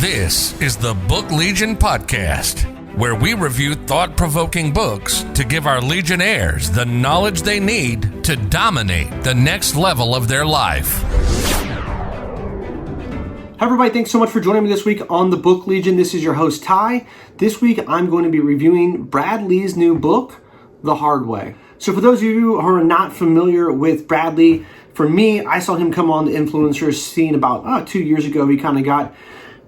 This is the Book Legion Podcast, where we review thought-provoking books to give our Legionnaires the knowledge they need to dominate the next level of their life. Hi everybody, thanks so much for joining me this week on the Book Legion. This is your host, Ty. This week I'm going to be reviewing Brad Lea's new book, The Hard Way. So for those of you who are not familiar with Brad Lea, for me, I saw him come on the influencer scene about 2 years ago. He kind of got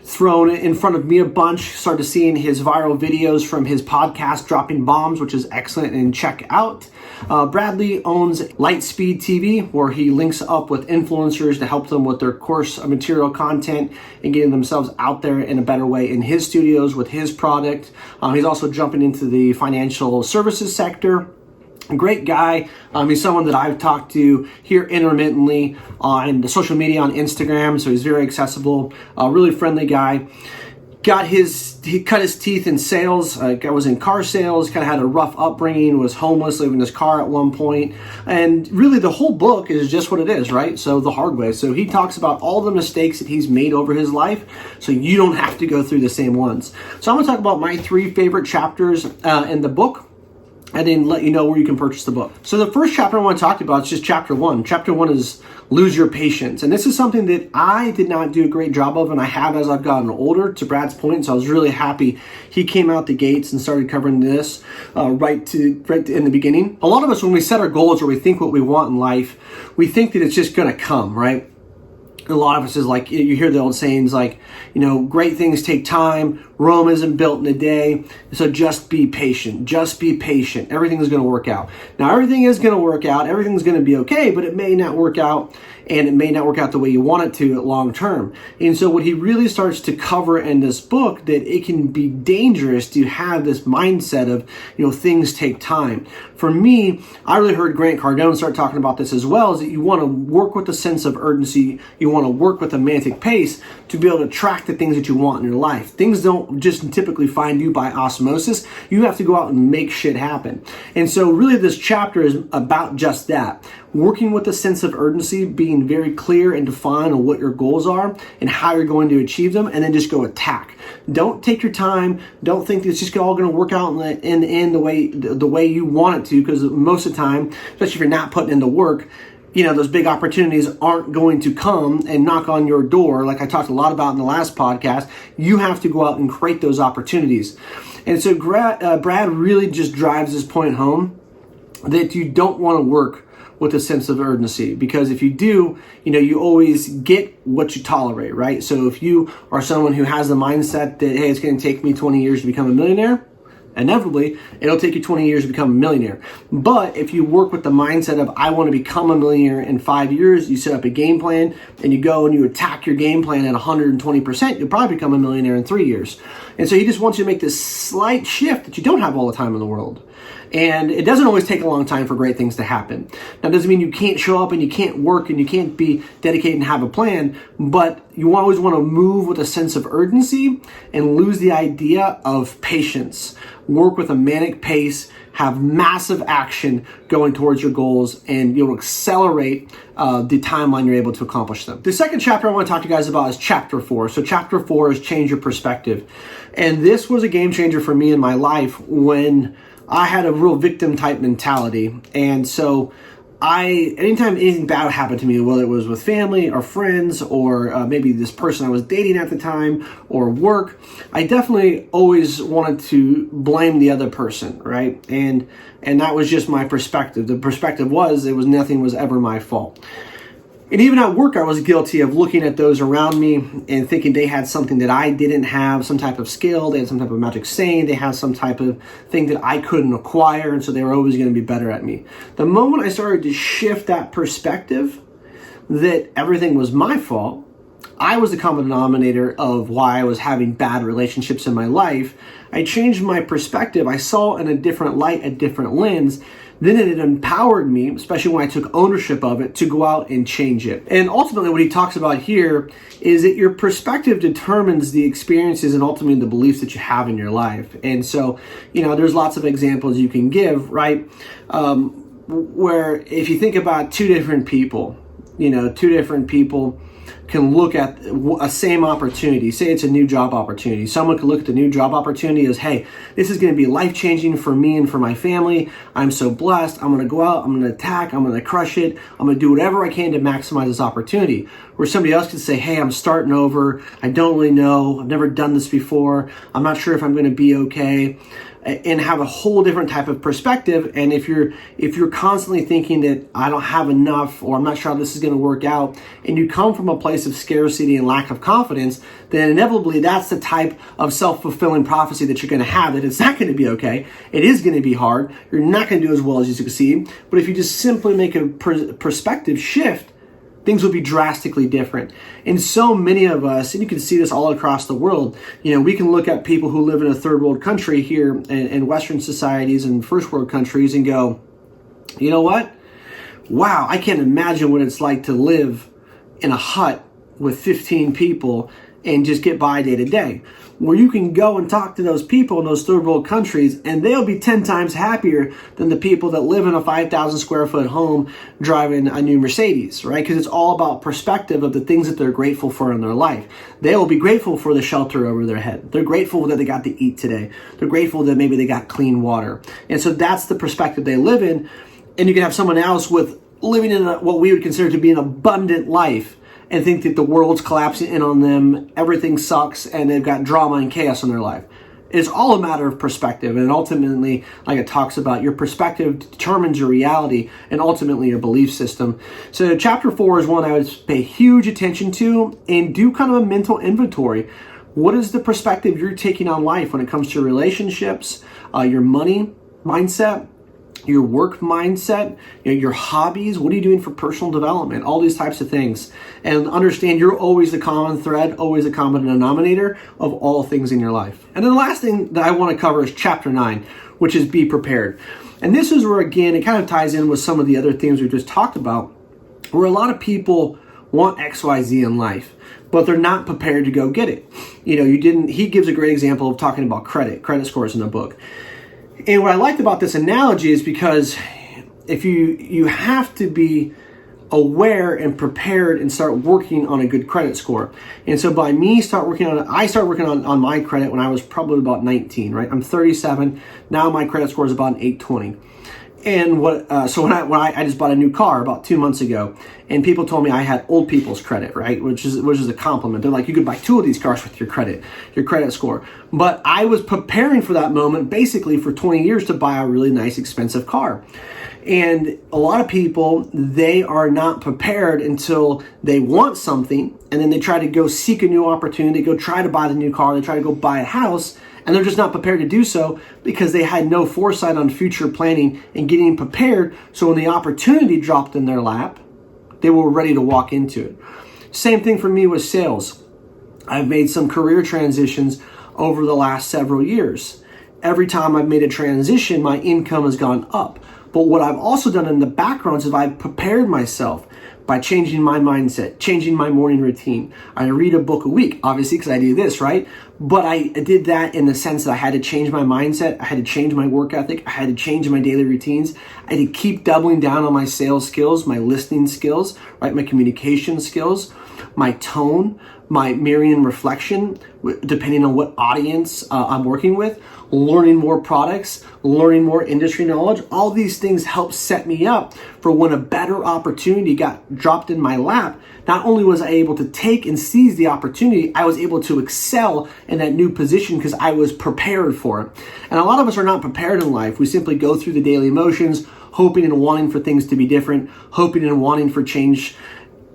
thrown in front of me a bunch, started seeing his viral videos from his podcast, Dropping Bombs, which is excellent and check out. Brad Lea owns Lightspeed TV, where he links up with influencers to help them with their course material content and getting themselves out there in a better way in his studios with his product. He's also jumping into the financial services sector. Great guy. He's someone that I've talked to here intermittently on the social media, on Instagram, so he's very accessible, really friendly guy. He cut his teeth in sales. Guy was in car sales, kind of had a rough upbringing, was homeless, living in his car at one point. And really the whole book is just what it is, right? So The Hard Way. So he talks about all the mistakes that he's made over his life, so you don't have to go through the same ones. So I'm going to talk about my 3 favorite chapters in the book, and then let you know where you can purchase the book. So the first chapter I want to talk about is just chapter 1. Chapter 1 is Lose Your Patience. And this is something that I did not do a great job of, and I have as I've gotten older, to Brad's point. So I was really happy he came out the gates and started covering this right in the beginning. A lot of us, when we set our goals or we think what we want in life, we think that it's just going to come, right? A lot of us is like, you hear the old sayings like, great things take time. Rome isn't built in a day. So just be patient. Just be patient. Everything is going to work out. Now, everything is going to work out. Everything's going to be okay, but it may not work out, and it may not work out the way you want it to at long term. And so what he really starts to cover in this book, that it can be dangerous to have this mindset of, things take time. For me, I really heard Grant Cardone start talking about this as well, is that you want to work with a sense of urgency. You want to work with a manic pace to be able to attract the things that you want in your life. Things don't just typically find you by osmosis. You have to go out and make shit happen. And so really this chapter is about just that. Working with a sense of urgency, being very clear and defined on what your goals are and how you're going to achieve them, and then just go attack. Don't take your time. Don't think it's just all going to work out in the end the way you want it to, because most of the time, especially if you're not putting in the work, those big opportunities aren't going to come and knock on your door like I talked a lot about in the last podcast. You have to go out and create those opportunities. And so Brad really just drives this point home that you don't want to work with a sense of urgency, because if you do, you always get what you tolerate, right? So if you are someone who has the mindset that, hey, it's going to take me 20 years to become a millionaire, inevitably, it'll take you 20 years to become a millionaire. But if you work with the mindset of, I want to become a millionaire in 5 years, you set up a game plan and you go and you attack your game plan at 120%, you'll probably become a millionaire in 3 years. And so he just wants you to make this slight shift that you don't have all the time in the world. And it doesn't always take a long time for great things to happen. Now, it doesn't mean you can't show up and you can't work and you can't be dedicated and have a plan, but you always want to move with a sense of urgency and lose the idea of patience. Work with a manic pace, have massive action going towards your goals, and you'll accelerate the timeline you're able to accomplish them. The second chapter I want to talk to you guys about is chapter 4. So chapter 4 is Change Your Perspective. And this was a game changer for me in my life when I had a real victim type mentality. And so anytime anything bad happened to me, whether it was with family or friends or maybe this person I was dating at the time or work, I definitely always wanted to blame the other person, right? And that was just my perspective. The perspective was, nothing was ever my fault. And even at work, I was guilty of looking at those around me and thinking they had something that I didn't have, some type of skill, they had some type of magic saying, they had some type of thing that I couldn't acquire, and so they were always going to be better at me. The moment I started to shift that perspective, that everything was my fault, I was the common denominator of why I was having bad relationships in my life, I changed my perspective. I saw in a different light, a different lens. Then it empowered me, especially when I took ownership of it, to go out and change it. And ultimately what he talks about here is that your perspective determines the experiences and ultimately the beliefs that you have in your life. And so, there's lots of examples you can give, right? Where if you think about two different people can look at a same opportunity. Say it's a new job opportunity. Someone could look at the new job opportunity as, hey, this is going to be life-changing for me and for my family. I'm so blessed. I'm going to go out. I'm going to attack. I'm going to crush it. I'm going to do whatever I can to maximize this opportunity. Where somebody else could say, hey, I'm starting over. I don't really know. I've never done this before. I'm not sure if I'm going to be okay. And have a whole different type of perspective. And if you're constantly thinking that I don't have enough, or I'm not sure how this is going to work out, and you come from a place of scarcity and lack of confidence, then inevitably that's the type of self-fulfilling prophecy that you're going to have, that it's not going to be okay. It is going to be hard. You're not going to do as well as you succeed. But if you just simply make a perspective shift, things will be drastically different. And so many of us, and you can see this all across the world, we can look at people who live in a third world country here in Western societies and first world countries and go, you know what? Wow, I can't imagine what it's like to live in a hut with 15 people and just get by day to day. Where you can go and talk to those people in those third world countries, and they'll be 10 times happier than the people that live in a 5,000 square foot home driving a new Mercedes, right? Because it's all about perspective of the things that they're grateful for in their life. They will be grateful for the shelter over their head. They're grateful that they got to eat today. They're grateful that maybe they got clean water. And so that's the perspective they live in. And you can have someone else with living in what we would consider to be an abundant life, and think that the world's collapsing in on them, everything sucks, and they've got drama and chaos in their life. It's all a matter of perspective, and ultimately, like it talks about, your perspective determines your reality and ultimately your belief system. So chapter 4 is one I would pay huge attention to and do kind of a mental inventory. What is the perspective you're taking on life when it comes to relationships, your money mindset, your work mindset, your hobbies? What are you doing for personal development? All these types of things. And understand you're always the common thread, always the common denominator of all things in your life. And then the last thing that I want to cover is chapter 9, which is be prepared. And this is where, again, it kind of ties in with some of the other things we just talked about, where a lot of people want XYZ in life, but they're not prepared to go get it. He gives a great example of talking about credit scores in the book. And what I liked about this analogy is because if you have to be aware and prepared and start working on a good credit score. And so by me I started working on my credit when I was probably about 19, right? I'm 37. Now my credit score is about an 820. And when I just bought a new car about 2 months ago, and people told me I had old people's credit, right? Which is a compliment. They're like, you could buy 2 of these cars with your credit score. But I was preparing for that moment basically for 20 years to buy a really nice, expensive car. And a lot of people, they are not prepared until they want something, and then they try to go seek a new opportunity, go try to buy the new car, they try to go buy a house, and they're just not prepared to do so because they had no foresight on future planning and getting prepared. So when the opportunity dropped in their lap, they were ready to walk into it. Same thing for me with sales. I've made some career transitions over the last several years. Every time I've made a transition, my income has gone up. But what I've also done in the background is I've prepared myself by changing my mindset, changing my morning routine. I read a book a week, obviously, because I do this, right? But I did that in the sense that I had to change my mindset. I had to change my work ethic. I had to change my daily routines. I had to keep doubling down on my sales skills, my listening skills, right? My communication skills, my tone, my mirroring and reflection, depending on what audience I'm working with, learning more products, learning more industry knowledge. All these things help set me up for when a better opportunity got dropped in my lap. Not only was I able to take and seize the opportunity, I was able to excel in that new position because I was prepared for it. And a lot of us are not prepared in life. We simply go through the daily motions, hoping and wanting for things to be different, hoping and wanting for change,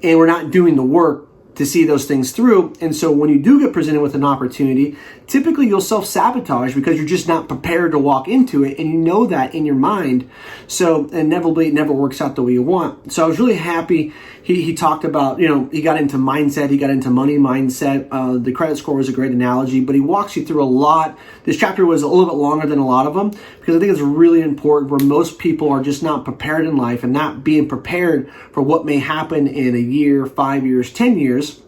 and we're not doing the work to see those things through. And so when you do get presented with an opportunity, typically you'll self-sabotage because you're just not prepared to walk into it, and you know that in your mind. So inevitably it never works out the way you want. So I was really happy he talked about, he got into mindset, he got into money mindset. The credit score was a great analogy, but he walks you through a lot. This chapter was a little bit longer than a lot of them because I think it's really important, where most people are just not prepared in life, and not being prepared for what may happen in a year, 5 years, 10 years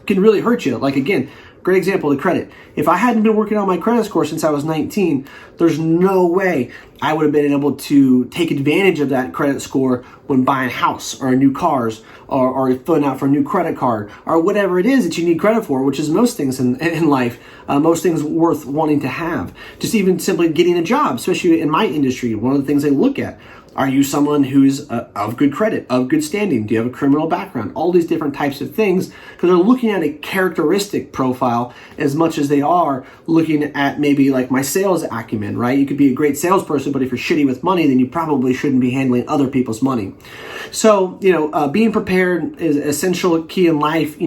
can really hurt you. Like, again, Great example, the credit. If I hadn't been working on my credit score since I was 19, there's no way I would have been able to take advantage of that credit score when buying a house or new cars or filling out for a new credit card or whatever it is that you need credit for, which is most things in life, most things worth wanting to have. Just even simply getting a job, especially in my industry, one of the things they look at. Are you someone who's of good credit, of good standing? Do you have a criminal background? All these different types of things, because they're looking at a characteristic profile as much as they are looking at maybe like my sales acumen, right? You could be a great salesperson, but if you're shitty with money, then you probably shouldn't be handling other people's money. So, being prepared is essential key in life.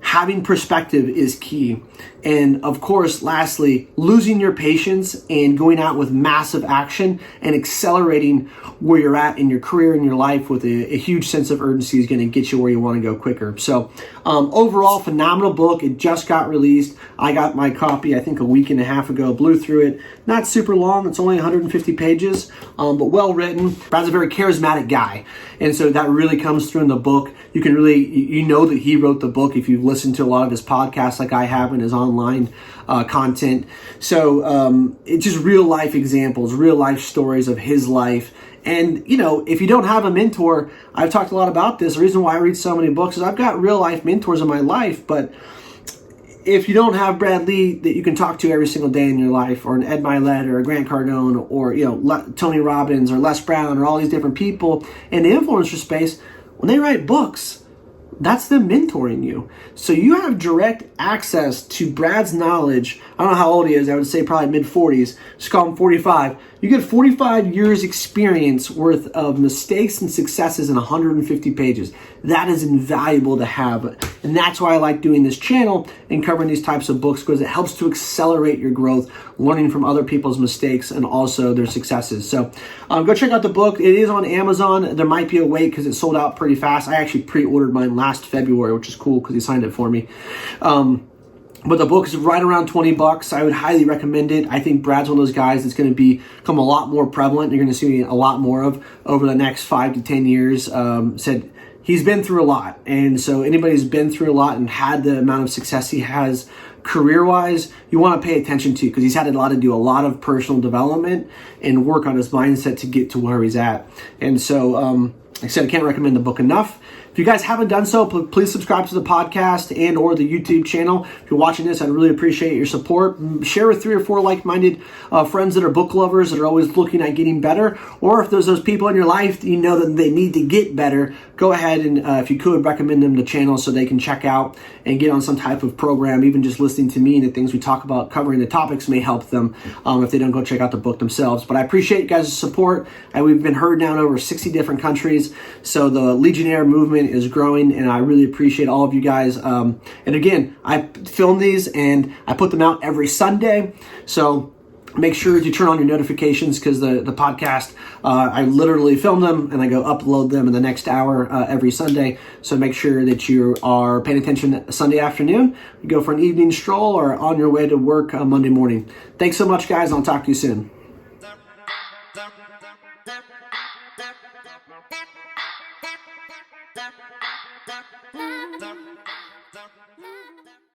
Having perspective is key. And of course, lastly, losing your patience and going out with massive action and accelerating where you're at in your career and your life with a huge sense of urgency is going to get you where you want to go quicker. So overall, phenomenal book. It just got released. I got my copy, I think a week and a half ago, blew through it. Not super long. It's only 150 pages, but well written. Brad's a very charismatic guy. And so that really comes through in the book. You can really, that he wrote the book if you've listened to a lot of his podcasts like I have and his online content. So it's just real life examples, real life stories of his life. And, if you don't have a mentor, I've talked a lot about this. The reason why I read so many books is I've got real life mentors in my life, but if you don't have Brad Lea that you can talk to every single day in your life, or an Ed Milet or a Grant Cardone or, Tony Robbins or Les Brown or all these different people in the influencer space, when they write books, that's them mentoring you. So you have direct access to Brad's knowledge. I don't know how old he is. I would say probably mid-40s. Just call him 45. You get 45 years experience worth of mistakes and successes in 150 pages. That is invaluable to have. And that's why I like doing this channel and covering these types of books, because it helps to accelerate your growth, learning from other people's mistakes and also their successes. So go check out the book. It is on Amazon. There might be a wait because it sold out pretty fast. I actually pre-ordered mine last February, which is cool because he signed it for me. But the book is right around $20. I would highly recommend it. I think Brad's one of those guys that's going to become a lot more prevalent. You're going to see a lot more of over the next 5 to 10 years. Said he's been through a lot. And so anybody who's been through a lot and had the amount of success he has career-wise, you want to pay attention to, because he's had to do a lot of personal development and work on his mindset to get to where he's at. And so, like I said, I can't recommend the book enough. If you guys haven't done so, please subscribe to the podcast and or the YouTube channel. If you're watching this, I'd really appreciate your support. Share with 3 or 4 like-minded friends that are book lovers that are always looking at getting better. Or if there's those people in your life that you know that they need to get better, go ahead and, if you could, recommend them the channel so they can check out and get on some type of program. Even just listening to me and the things we talk about, covering the topics may help them if they don't go check out the book themselves. But I appreciate you guys' support. We've been heard now in over 60 different countries. So the Legionnaire movement is growing, and I really appreciate all of you guys. And again, I film these and I put them out every Sunday. So make sure you turn on your notifications, because the podcast, I literally film them and I go upload them in the next hour every Sunday. So make sure that you are paying attention Sunday afternoon. You go for an evening stroll or on your way to work Monday morning. Thanks so much, guys. I'll talk to you soon.